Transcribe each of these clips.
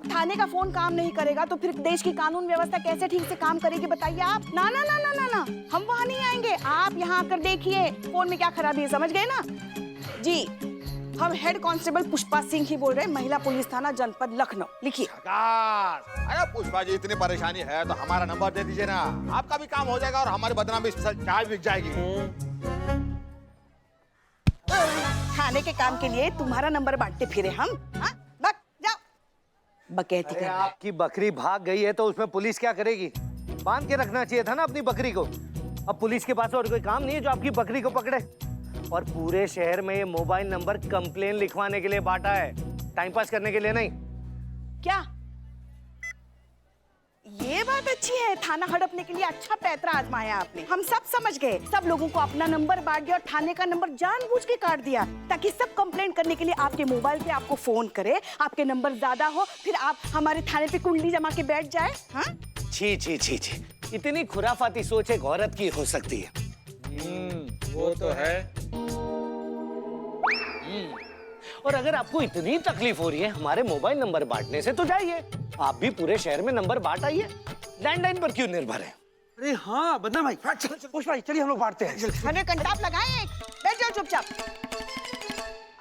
अब थाने का फोन काम नहीं करेगा तो फिर देश की कानून व्यवस्था कैसे ठीक से काम करेगी बताइए आप। ना ना ना ना ना ना, हम वहाँ नहीं आएंगे, आप यहाँ आकर देखिए फोन में क्या खराबी है, समझ गए ना जी। हम हेड कांस्टेबल पुष्पा सिंह ही बोल रहे हैं, महिला पुलिस थाना जनपद लखनऊ। लिखिए। अरे पुष्पा जी, इतनी परेशानी है तो हमारा नंबर दे दीजिए ना, आपका भी काम हो जाएगा और हमारी बदनामी स्पेशल चाय बिक जाएगी। थाने के काम के लिए तुम्हारा नंबर बांटते फिरे हम। हाँ बक जाओ बकैती कर। आपकी बकरी भाग गई है तो उसमें पुलिस क्या करेगी? बांध के रखना चाहिए था ना अपनी बकरी को। अब पुलिस के पास और कोई काम नहीं है जो आपकी बकरी को पकड़े। और पूरे शहर में ये मोबाइल नंबर कंप्लेन लिखवाने के लिए बांटा है, टाइम पास करने के लिए नहीं। क्या ये बात अच्छी है, थाना हड़पने के लिए अच्छा पैतरा आजमाया आपने। हम सब समझ गए, सब लोगों को अपना नंबर बांट दिया और थाने का नंबर जानबूझ के काट दिया ताकि सब कंप्लेंट करने के लिए आपके मोबाइल पे आपको फोन करे, आपके नंबर ज्यादा हो, फिर आप हमारे थाने पे कुंडली जमा के बैठ जाए। हाँ छी छी छी छी, इतनी खुराफाती सोच एक औरत की हो सकती है। वो तो है। और अगर आपको इतनी तकलीफ हो रही है हमारे मोबाइल नंबर बांटने से तो जाइए, आप भी पूरे शहर में नंबर बांट आइए। लैंडलाइन पर क्यों निर्भर है? अरे हाँ बदनाम भाई, पुष्पा भाई चलिए हम लोग बांटते हैं। हमें कंटाप लगाए, बैठ जाओ चुपचाप।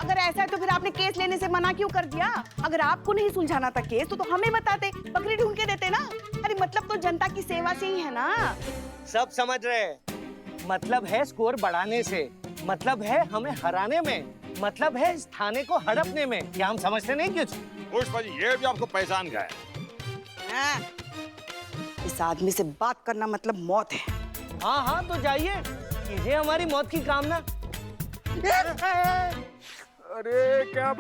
अगर ऐसा है तो फिर आपने केस लेने से मना क्यों कर दिया? अगर आपको नहीं सुलझाना था केस तो हमें बताते, बकरी ढूंढ के देते ना। अरे मतलब तो जनता की सेवा से ही है ना। सब समझ रहे हैं, मतलब है स्कोर बढ़ाने से, मतलब है हमें हराने में, मतलब है इस थाने को हड़पने में। क्या हम समझते नहीं कुछ? पुष्पा जी, ये भी आपको पहचान गए। हाँ। इस आदमी से बात करना मतलब मौत है। हाँ हाँ तो जाइए, कीजिए हमारी मौत की कामना। अरे क्या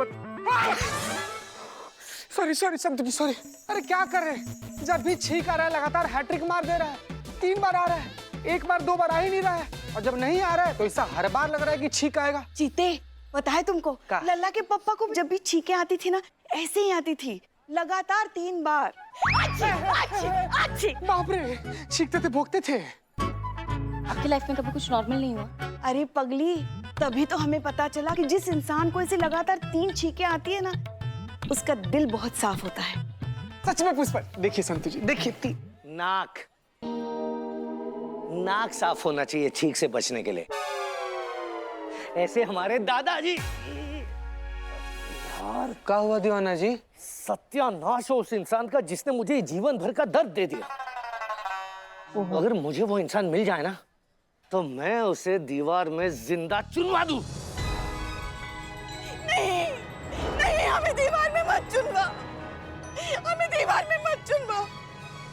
सॉरी सॉरी संतु जी, सॉरी। अरे क्या कर रहे हैं? जब भी छींक आ रहा है लगातार हैट्रिक मार दे रहा है, 3 बार आ रहा है, 1 बार 2 बार आ ही नहीं रहा है, और जब नहीं आ रहा है तो ऐसा हर बार लग रहा है कि छींक आएगा। चीते पता है तुमको, लल्ला के पप्पा को जब भी छींकें आती थी ना ऐसे ही आती थी, लगातार 3 बार। बाप रे, छींकते थे, भोंकते थे। आपकी लाइफ में कभी कुछ नॉर्मल नहीं हुआ? अरे पगली, तभी तो हमें पता चला कि जिस इंसान को ऐसे लगातार 3 छींकें आती है ना, उसका दिल बहुत साफ होता है। सच में पुष्पा, देखिए संतु जी, देखिए नाक नाक साफ होना चाहिए छींक से बचने के लिए। ऐसे हमारे दादाजी। यार क्या हुआ दीवाना जी? सत्यानाश हो उस इंसान का जिसने मुझे जीवन भर का दर्द दे दिया। अगर मुझे वो इंसान मिल जाए ना तो मैं उसे दीवार में जिंदा चुनवा दूं। नहीं नहीं, हमें दीवार में मत चुनवा, हमें दीवार में मत चुनवा।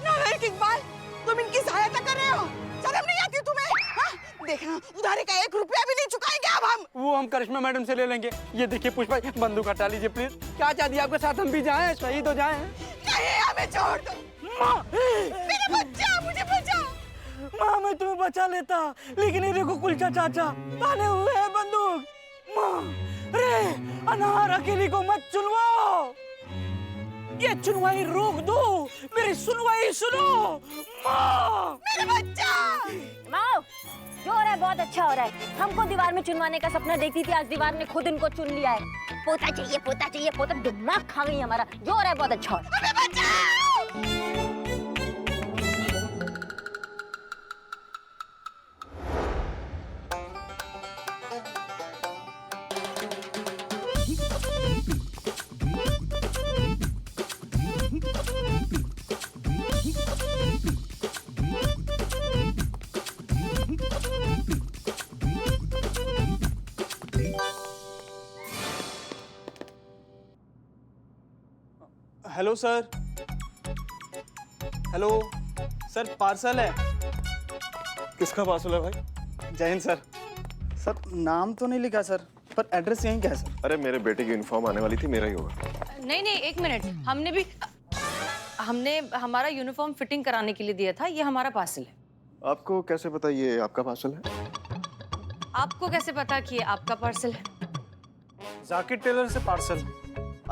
नालायक इकबाल, तुम इनकी सहायता कर रहे हो, शर्म नहीं आती तुम्हें? हाँ? देखना, उधारी का 1 रुपया भी नहीं चुकाएंगे अब हम। वो हम करिश्मा मैडम से ले लेंगे। ये देखिए पुष्पा, बंदूक हटा लीजिए प्लीज। क्या चाहती है आपके साथ हम भी जाएं, शहीद हो जाएं? नहीं, हमें छोड़ दो। माँ, मेरा बच्चा, मुझे बचा। माँ मैं तुम्हें बचा लेता, लेकिन ये देखो कुलचा चाचा ताने हुए हैं बंदूक। माँ, अरे अनार अकेली को मत चुनवाओ, ये चुनवाई रोक दो, मेरी सुनवाई सुनो। माँ, मेरा बच्चा। माओ, जो हो रहा है बहुत अच्छा हो रहा है। हमको दीवार में चुनवाने का सपना देखती थी, आज दीवार ने खुद इनको चुन लिया है। पोता चाहिए, पोता चाहिए, पोता। दिमाग खा गई हमारा। जो हो रहा है बहुत अच्छा हो रहा है। हमें बचाओ। Hello sir, hello sir, parcel है। किसका पार्सल है भाई? जय हिंद सर। सर नाम तो नहीं लिखा सर, पर एड्रेस यहीं क्या है सर? अरे मेरे बेटे की यूनिफॉर्म आने वाली थी, मेरा ही होगा। नहीं नहीं, 1 मिनट, हमने हमारा यूनिफॉर्म फिटिंग कराने के लिए दिया था, ये हमारा पार्सल है। आपको कैसे पता ये आपका पार्सल है? आपको कैसे पता कि ये आपका पार्सल है? जाकिर टेलर से पार्सल।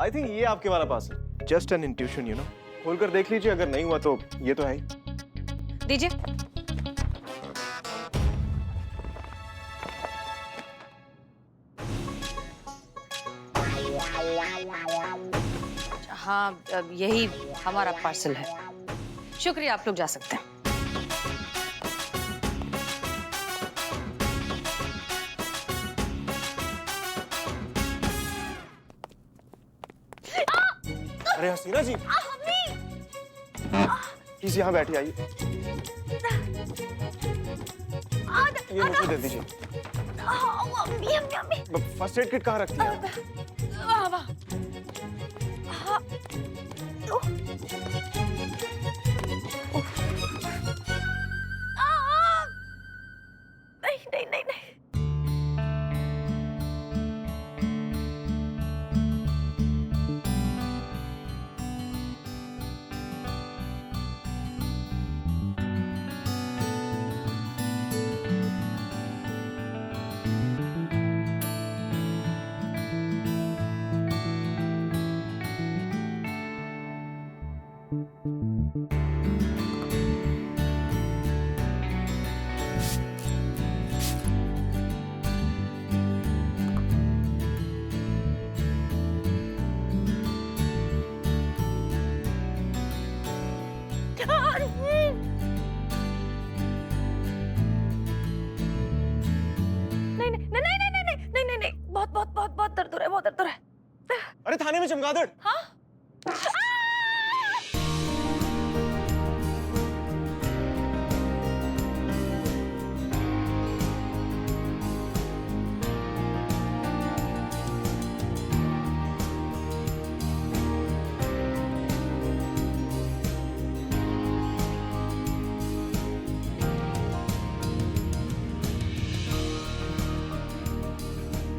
आई थिंक ये आपके वाला parcel. Just an intuition, you know. खोलकर देख लीजिए, अगर नहीं हुआ तो ये तो है ही। दीजिए। हाँ, यही हमारा पार्सल है। शुक्रिया, आप लोग जा सकते हैं। अरे हसीना जी, प्लीज यहाँ बैठिए, आइए। ये मुझे दे दीजिए। फर्स्ट एड किट कहाँ रखी है? नहीं नहीं नहीं। बहुत दर्द हो रहा है, बहुत दर्द हो रहा है। अरे थाने में चमगादड़। हाँ?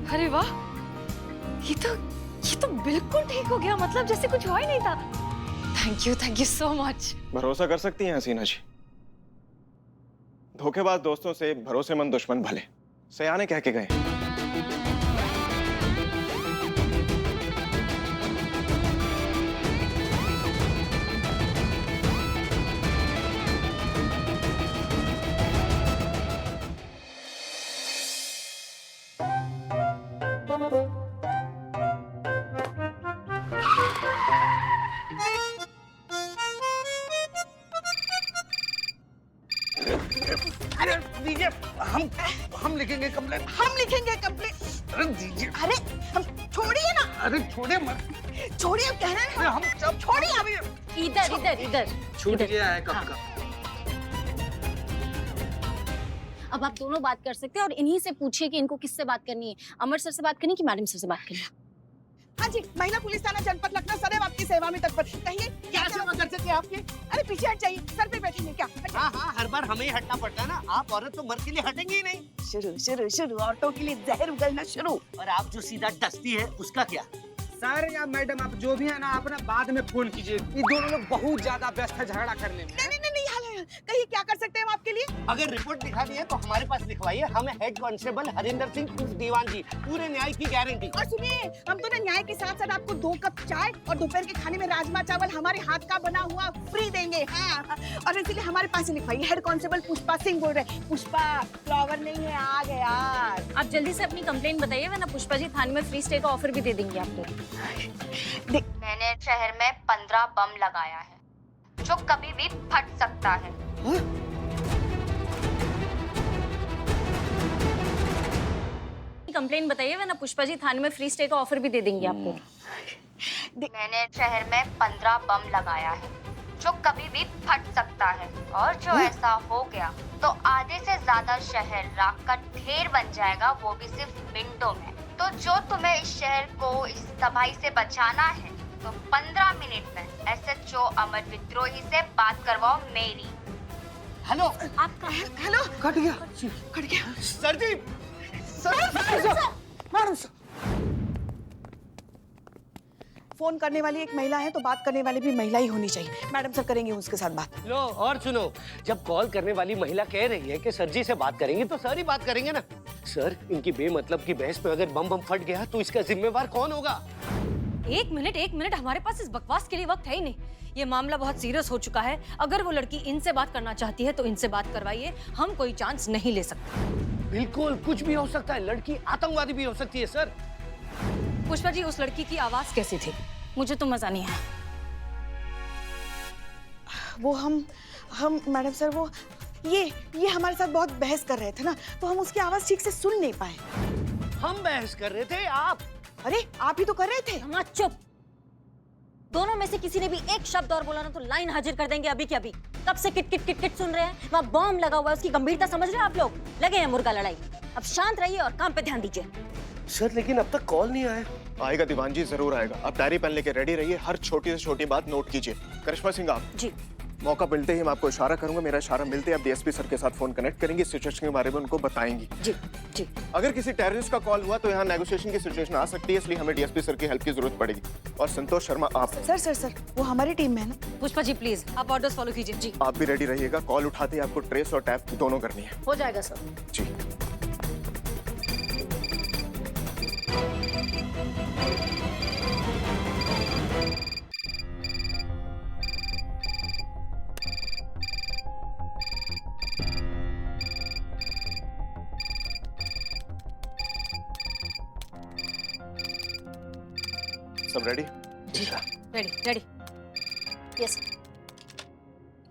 अरे वाह, ये तो बिल्कुल ठीक हो गया, मतलब जैसे कुछ हुआ ही नहीं था। Thank you so much. भरोसा कर सकती हैं हसीना जी, धोखेबाज दोस्तों से भरोसेमंद दुश्मन भले, सयाने कह के गए। अरे दीजिए, हम लिखेंगे कंप्लेन। हम लिखेंगे कंप्लेंट। अरे दीजिए। अरे हम छोड़िए ना। अरे छोड़े मत। छोड़िए, कह रहे हैं हम सब छोड़िए आप। इधर इधर इधर छूट गया है कब का। अब आप दोनों बात कर सकते हैं और इन्हीं से पूछिए कि इनको किससे बात करनी है, अमर सर से बात करनी है कि मैडम सर से बात करनी है। हाँ जी, महिला पुलिस थाना जनपद लखनऊ सदैव आपकी सेवा में तत्पर। कहिए क्या सेवा कर सकते हैं आपकी? अरे पीछे हट जाइए, सर पे बैठेंगे क्या? हाँ, हर बार हमें ही हटना पड़ता है ना। आप औरत तो मर्द के लिए हटेंगे ही नहीं। शुरू औरतों के लिए जहर उगलना शुरू। और आप जो सीधा डस्ती है उसका क्या? सर या मैडम, आप जो भी है ना, आप ना बाद में फोन कीजिए। ये दोनों लोग बहुत ज्यादा व्यस्त है झगड़ा करने में। नहीं, कहिए क्या कर सकते हैं हम आपके लिए? अगर रिपोर्ट दिखानी है तो हमारे पास लिखवाइए। हम हेड कांस्टेबल हरिंदर सिंह उर्फ दीवान जी, पूरे न्याय की गारंटी। और सुनिए, हम तो ना न्याय के साथ साथ आपको 2 कप चाय और दोपहर के खाने में राजमा चावल हमारे हाथ का बना हुआ फ्री देंगे। हाँ, और इसलिए हमारे पास ही लिखवाइए। हेड कांस्टेबल पुष्पा सिंह बोल रहे हैं। पुष्पा फ्लावर नहीं है, आग है यार। आप जल्दी से अपनी कंप्लेंट बताइए, वरना पुष्पा जी थाने में फ्री स्टे का ऑफर भी दे देंगे आपको। मैंने शहर में 15 बम लगाया है, जो कभी भी फट सकता है। कंप्लेंट बताइए, वरना पुष्पा जी थाने में फ्री स्टे का ऑफर भी दे देंगे आपको। मैंने शहर में 15 बम लगाया है, जो कभी भी फट सकता है, और जो ऐसा हो गया तो आधे से ज्यादा शहर राख का ढेर बन जाएगा, वो भी सिर्फ मिनटों में। तो जो तुम्हें इस शहर को इस तबाही से बचाना है, तो 15 मिनट में SHO अमर विद्रोही से बात करवाओ मेरी। हेलो, आपका हेलो, कट गया। सर जी। मैडम सर, फोन करने वाली एक महिला है तो बात करने वाली भी महिला ही होनी चाहिए। मैडम सर करेंगे उसके साथ बात। लो और सुनो, जब कॉल करने वाली महिला कह रही है कि सर जी से बात करेंगे तो सर ही बात करेंगे ना। सर, इनकी बेमतलब की बहस में अगर बम फट गया तो इसका जिम्मेवार कौन होगा? एक मिनट, हमारे पास इस बकवास के लिए वक्त है ही नहीं। ये मामला बहुत सीरियस हो चुका है। अगर वो लड़की इनसे बात करना चाहती है तो इनसे बात करवाइए, हम कोई चांस नहीं ले सकते। बिल्कुल, कुछ भी हो सकता है। लड़की आतंकवादी भी हो सकती है सर। पुष्पा जी, उस लड़की की आवाज कैसी थी? मुझे तो मजा नहीं आया। वो हम मैडम सर वो ये हमारे साथ बहुत बहस कर रहे थे ना, तो हम उसकी आवाज ठीक से सुन नहीं पाए। हम बहस कर रहे थे, आप? अरे आप ही तो कर रहे थे। रमा चुप। दोनों में से किसी ने भी एक शब्द और बोला ना तो लाइन हाजिर कर देंगे अभी के अभी। कब से किट किट किट किट सुन रहे हैं, वहाँ बॉम्ब लगा हुआ है, उसकी गंभीरता समझ रहे हैं आप लोग? लगे हैं मुर्गा लड़ाई। अब शांत रहिए और काम पे ध्यान दीजिए। सर लेकिन अब तक कॉल नहीं आया। आएगा दीवान जी, जरूर आएगा। आप डायरी पेन लेके रेडी रहिए, हर छोटी से छोटी बात नोट कीजिए। करिश्मा सिंह आप जी। मौका मिलते ही मैं आपको इशारा करूंगा, मेरा इशारा मिलते ही आप डीएसपी सर के साथ फोन कनेक्ट करेंगे, सिचुएशन के बारे में उनको बताएंगी। जी जी। अगर किसी टेररिस्ट का कॉल हुआ तो यहाँ नेगोशिएशन की सिचुएशन आ सकती है, इसलिए हमें डीएसपी सर की हेल्प की जरूरत पड़ेगी। और संतोष शर्मा आप सर वो हमारी टीम में है ना। पुष्पा जी प्लीज आप ऑर्डर्स फॉलो कीजिए। जी आप भी रेडी रहिएगा। कॉल उठाते ही आपको ट्रेस और टैप दोनों करनी है। हो जाएगा सर। जी। सब ready? Ready ready. Yes.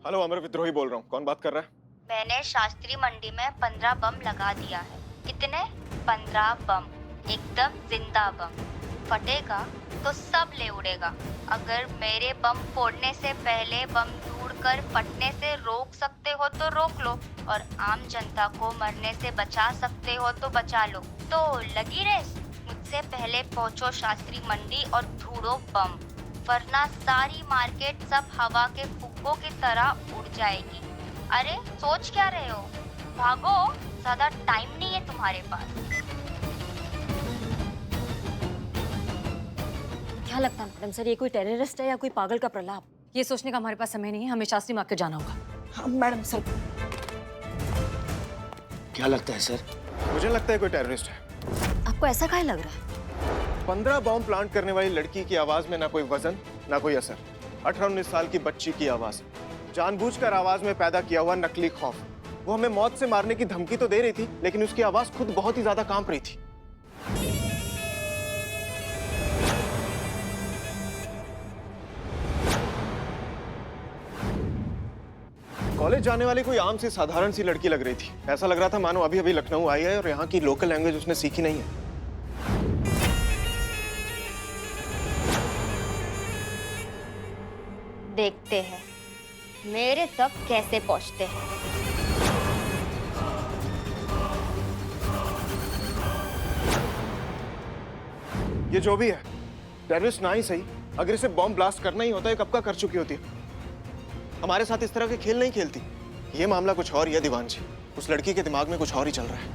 Hello, Amar Vidrohi बोल रहा हूँ। कौन बात कर रहा है? मैंने शास्त्री मंडी में 15 बम लगा दिया है। कितने? 15 बम, एकदम जिंदा बम। फटेगा तो सब ले उड़ेगा। अगर मेरे बम फोड़ने से पहले बम ढूंढकर फटने से रोक सकते हो तो रोक लो, और आम जनता को मरने से बचा सकते हो तो बचा लो। तो लगी रेस, मुझसे पहले पहुंचो शास्त्री मंडी और ढूंढो बम, वरना सारी मार्केट सब हवा के फुग्गों की तरह उड़ जाएगी। अरे सोच क्या रहे हो, भागो, ज्यादा टाइम नहीं है तुम्हारे पास। क्या लगता है मैडम सर, ये कोई टेररिस्ट है या कोई पागल का प्रलाप? ये सोचने का हमारे पास समय नहीं है, हमें शास्त्री मार्केट जाना होगा। हाँ, मैडम सर। क्या लगता है सर? मुझे लगता है कोई टेररिस्ट है। आपको ऐसा काहे लग रहा है? 15 बॉम्ब प्लांट करने वाली लड़की की आवाज में ना कोई वजन ना कोई असर। 18-19 साल की बच्ची की आवाज, जानबूझकर आवाज में पैदा किया हुआ नकली खौफ। वो हमें मौत से मारने की धमकी तो दे रही थी, लेकिन उसकी आवाज खुद बहुत ही ज्यादा कांप रही थी। कॉलेज जाने वाली कोई आम सी साधारण सी लड़की लग रही थी। ऐसा लग रहा था मानो अभी अभी लखनऊ आई है और यहाँ की लोकल लैंग्वेज उसने सीखी नहीं है। देखते हैं मेरे तक कैसे पहुंचते हैं। ये जो भी है, टेररिस्ट ना ही सही, अगर इसे बॉम्ब ब्लास्ट करना ही होता है कब का कर चुकी होती है। हमारे साथ इस तरह के खेल नहीं खेलती। ये मामला कुछ और ही है दीवान जी, उस लड़की के दिमाग में कुछ और ही चल रहा है।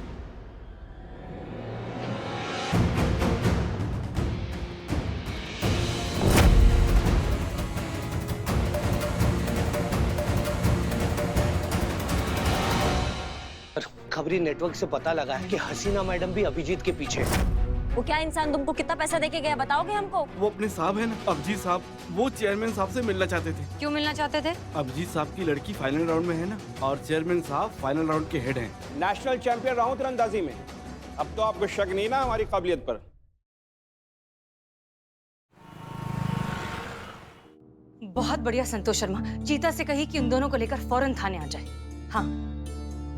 खबरी नेटवर्क से पता लगा है कि हसीना मैडम भी अभिजीत के पीछे है। वो क्या इंसान तुमको कितना पैसा देके गया, बताओगे हमको? वो अपने साहब है ना, अभिजीत साहब, वो चेयरमैन साहब से मिलना चाहते थे। क्यों मिलना चाहते थे? अभिजीत साहब की लड़की फाइनल राउंड में है ना, और चेयरमैन साहब फाइनल राउंड के हेड हैं। नेशनल चैंपियन रहा हूं तीरंदाजी में। अब तो आपको शक नहीं ना हमारी काबिलियत पर? बहुत बढ़िया संतोष शर्मा, चीता से कही कि उन दोनों को लेकर फौरन थाने आ जाए। हाँ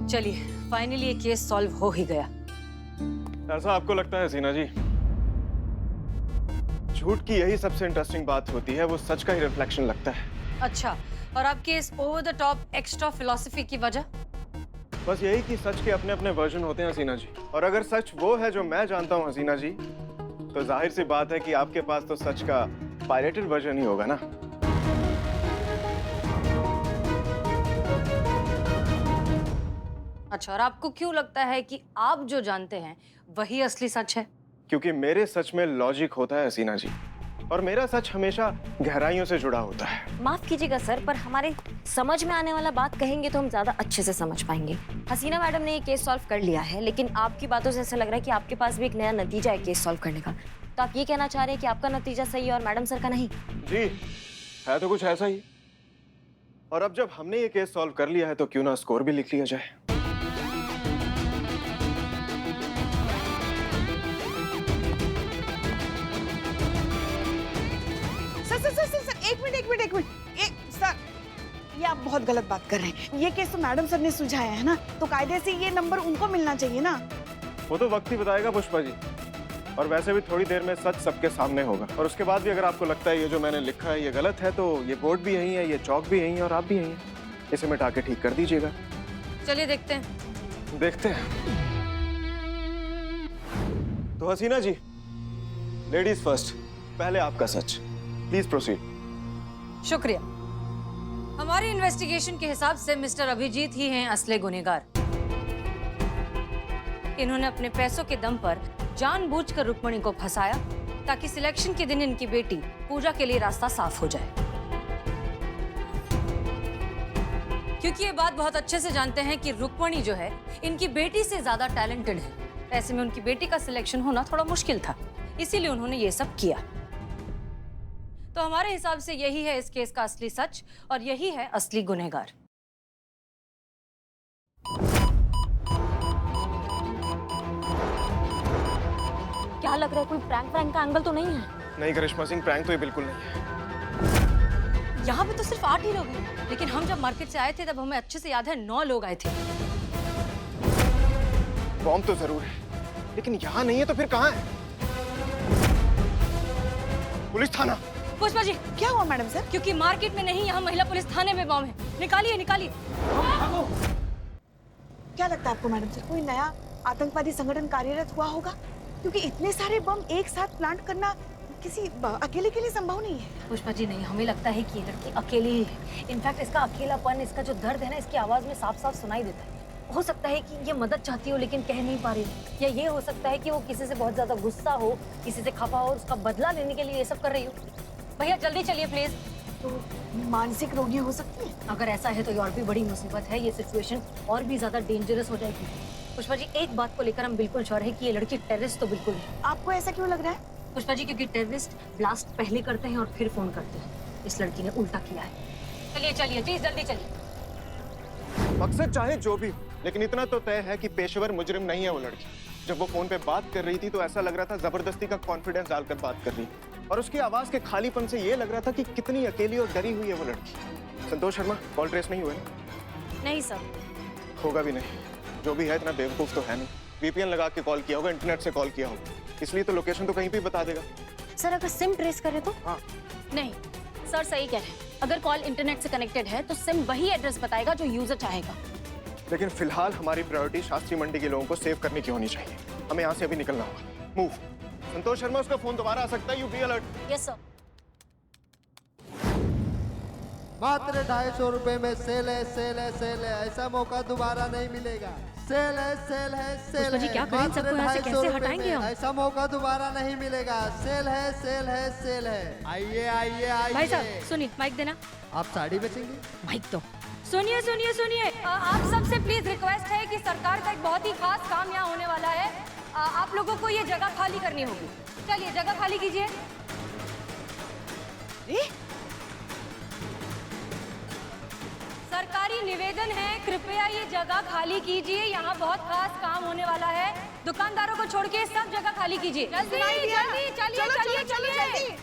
चलिए, फाइनली ये केस सॉल्व हो ही गया। ऐसा आपको लगता है हसीना जी? झूठ की यही सबसे इंटरेस्टिंग बात होती है, वो सच का ही रिफ्लेक्शन लगता है। अच्छा, और आपके इस over the top extra philosophy की वजह? बस यही कि सच के अपने अपने वर्जन होते हैं हसीना जी, और अगर सच वो है जो मैं जानता हूँ हसीना जी, तो जाहिर सी बात है कि आपके पास तो सच का पायरेटेड वर्जन ही होगा ना। अच्छा, और आपको क्यों लगता है कि आप जो जानते हैं वही असली सच है? क्योंकि मेरे सच में लॉजिक होता है हसीना जी, और मेरा सच हमेशा गहराइयों से जुड़ा होता है। माफ कीजिएगा सर, पर हमारे समझ में आने वाला बात कहेंगे तो हम ज्यादा अच्छे से समझ पाएंगे। हसीना मैडम ने ये केस सॉल्व कर लिया है, लेकिन आपकी बातों से ऐसा लग रहा है कि आपके पास भी एक नया नतीजा है केस सॉल्व करने का। तो आप ये कहना चाह रहे हैं कि आपका नतीजा सही है और मैडम सर का नहीं? जी, है तो कुछ ऐसा ही। और अब जब हमने ये केस सॉल्व कर लिया है तो क्यों ना स्कोर भी लिख लिया जाए। सर, एक मिनट, सर, ये बहुत गलत बात कर रहे हैं। ये केस तो मैडम सर ने सुलझाया है ना, तो कायदे से ये नंबर उनको मिलना चाहिए ना। वो तो वक्त ही बताएगा पुष्पा जी, और वैसे भी थोड़ी देर में सच सबके सामने होगा। और उसके बाद भी अगर आपको लगता है ये जो मैंने लिखा है ये गलत है, तो ये बोर्ड भी यही है, ये चौक भी यही है और आप भी यही हैं। इसे मिटा के ठीक कर दीजिएगा। चलिए देखते हैं। देखते हैं। तो हसीना जी, लेडीज फर्स्ट, पहले आपका सच, प्लीज प्रोसीड। शुक्रिया। हमारी इन्वेस्टिगेशन के हिसाब से मिस्टर अभिजीत ही हैं असली गुनहगार। इन्होंने अपने पैसों के दम पर जानबूझकर रुक्मणी को फंसाया ताकि सिलेक्शन के दिन इनकी बेटी पूजा के लिए रास्ता साफ हो जाए। क्योंकि ये बात बहुत अच्छे से जानते हैं कि रुक्मणी जो है इनकी बेटी से ज्यादा टैलेंटेड है, ऐसे में उनकी बेटी का सिलेक्शन होना थोड़ा मुश्किल था, इसीलिए उन्होंने ये सब किया। तो हमारे हिसाब से यही है इस केस का असली सच और यही है असली गुनहगार। क्या लग रहा है, कोई प्रैंक का एंगल तो नहीं है? नहीं करिश्मा सिंह, प्रैंक तो ये बिल्कुल नहीं है। यहाँ पे तो सिर्फ 8 ही लोग हैं, लेकिन हम जब मार्केट से आए थे तब हमें अच्छे से याद है 9 लोग आए थे। बॉम्ब तो जरूर है, लेकिन यहाँ नहीं है तो फिर कहाँ है? पुलिस थाना। पुष्पा जी, क्या हुआ मैडम सर? क्योंकि मार्केट में नहीं, यहाँ महिला पुलिस थाने में बम है। निकालिए निकालिए। क्या लगता है आपको मैडम सर, कोई नया आतंकवादी संगठन कार्यरत हुआ होगा? क्योंकि इतने सारे बम एक साथ प्लांट करना किसी अकेले के लिए संभव नहीं है। पुष्पा जी नहीं, हमें लगता है कि ये लड़की अकेली ही है। इनफैक्ट इसका अकेलापन, इसका जो दर्द है ना, इसकी आवाज में साफ साफ सुनाई देता है। हो सकता है कि ये मदद चाहती हो लेकिन कह नहीं पा रही, या ये हो सकता है कि वो किसी से बहुत ज्यादा गुस्सा हो, किसी से खफा हो और उसका बदला लेने के लिए ये सब कर रही हो। भैया जल्दी चलिए प्लीज। तो मानसिक रोगी हो सकती है। अगर ऐसा है तो ये और भी बड़ी मुसीबत है, ये सिचुएशन और भी ज्यादा डेंजरस हो जाएगी। पुष्पा जी, एक बात को लेकर हम बिल्कुल श्योर है कि ये लड़की टेररिस्ट तो बिल्कुल है। आपको ऐसा क्यों लग रहा है? पुष्पा जी, क्योंकि टेररिस्ट ब्लास्ट पहले करते हैं और फिर फोन करते हैं। इस लड़की ने उल्टा किया है। चलिए चलिए प्लीज जल्दी चलिए। मकसद चाहे जो भी हो, लेकिन इतना तो तय है कि पेशेवर मुजरिम नहीं है वो लड़की। जब वो फोन पे बात कर रही थी तो ऐसा लग रहा था जबरदस्ती का कॉन्फिडेंस डालकर बात कर रही, और उसकी आवाज के खालीपन से ये लग रहा था कि कितनी अकेली और डरी हुई है वो लड़की। संतोष शर्मा, कॉल ट्रेस नहीं हुए ना? नहीं सर। होगा भी नहीं, जो भी है इतना बेवकूफ तो है नहीं। वीपीएन लगा के कॉल किया होगा, इंटरनेट से कॉल किया होगा, इसलिए तो लोकेशन तो कहीं भी बता देगा। सर अगर सिम ट्रेस करे तो? हाँ। नहीं सर, सही कह रहे हैं। अगर कॉल इंटरनेट से कनेक्टेड है तो सिम वही एड्रेस बताएगा जो यूजर चाहेगा। लेकिन फिलहाल हमारी प्रायोरिटी शास्त्री मंडी के लोगों को सेव करने की होनी चाहिए। हमें यहाँ से अभी निकलना होगा। मूव। संतोष शर्मा, उसका फोन दोबारा आ सकता है, you be alert. Yes sir. मात्र 250 रुपए में सेल है, सेल है, सेल है। ऐसा मौका दोबारा नहीं मिलेगा। सेल है, सेल है, सेल पुष्पा जी, क्या करें? मात्र सबको यहाँ से 250 कैसे रुपए हटाएंगे में। हम? ऐसा मौका दोबारा नहीं मिलेगा। सेल है, सेल है, सेल है। आइए आइए आइए। भाई साहब सुनिए, माइक देना। आप साड़ी बेचेंगे? माइक दो। सुनिए सुनिए सुनिए, आप सबसे प्लीज रिक्वेस्ट है कि सरकार का एक बहुत ही खास काम यहाँ होने वाला है। आप लोगों को ये जगह खाली करनी होगी। चलिए जगह खाली कीजिए। सरकारी निवेदन है, कृपया ये जगह खाली कीजिए। यहाँ बहुत खास काम होने वाला है। दुकानदारों को छोड़ के सब जगह खाली कीजिए। जल्दी जल्दी, चलिए चलिए चलिए।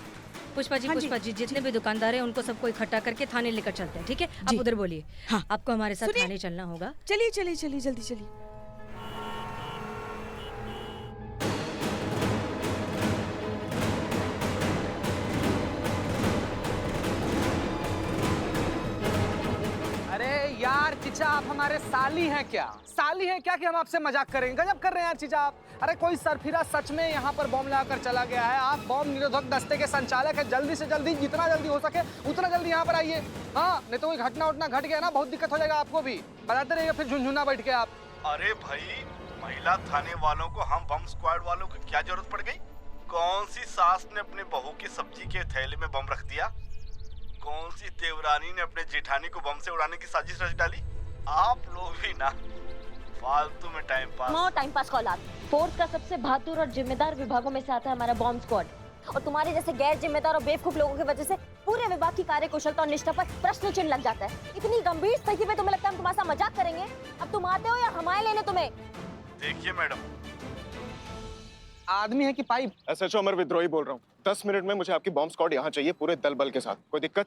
पुष्पा जी, जितने भी दुकानदार हैं उनको सबको इकट्ठा करके थाने लेकर चलते हैं, ठीक है? आप उधर बोलिए। हाँ, आपको हमारे साथ थाने चलना होगा। चलिए चलिए चलिए, जल्दी चलिए। अरे यार चीचा, आप हमारे साली हैं क्या? साली हैं क्या कि हम आपसे मजाक करेंगे? गजब कर रहे हैं यार चीचा आप। अरे कोई सरफिरा सच में यहाँ पर बॉम्ब लगाकर चला गया है। आप बॉम्ब निरोधक दस्ते के संचालक हैं, जल्दी से जल्दी, जितना जल्दी हो सके उतना जल्दी यहाँ पर आइए। हाँ, नहीं तो कोई घटना उठना घट गया ना, बहुत दिक्कत हो जाएगा आपको भी। बताते रहिए फिर झुनझुना बैठ के आप। अरे भाई, महिला थाने वालों को हम बम स्क्वाड वालों की क्या जरूरत पड़ गई? कौन सी सास ने अपने बहू की सब्जी के थैले में बम रख दिया? कौन सी देवरानी ने अपने जेठानी को बम से उड़ाने की साजिश रच डाली? आप लोग भी ना फालतू में time pass. No time pass call. Force का सबसे बहादुर और जिम्मेदार विभागों में से आता है हमारा बॉम्ब स्क्वाड, और तुम्हारे जैसे गैर जिम्मेदार और बेवकूफ लोगों की वजह से पूरे विभाग की कार्यकुशलता और निष्ठा पर प्रश्न चिन्ह लग जाता है। इतनी गंभीर स्थिति में तुम्हें लगता है हम तुम्हारे साथ मजाक करेंगे? अब तुम आते हो या हम आए लेने तुम्हें? देखिए मैडम, आदमी है कि पाइप? एसएचओ अमर विद्रोही बोल रहा हूँ। 10 मिनट में मुझे आपकी बॉम्ब स्क्वाड यहाँ चाहिए पूरे दल बल के साथ। कोई दिक्कत?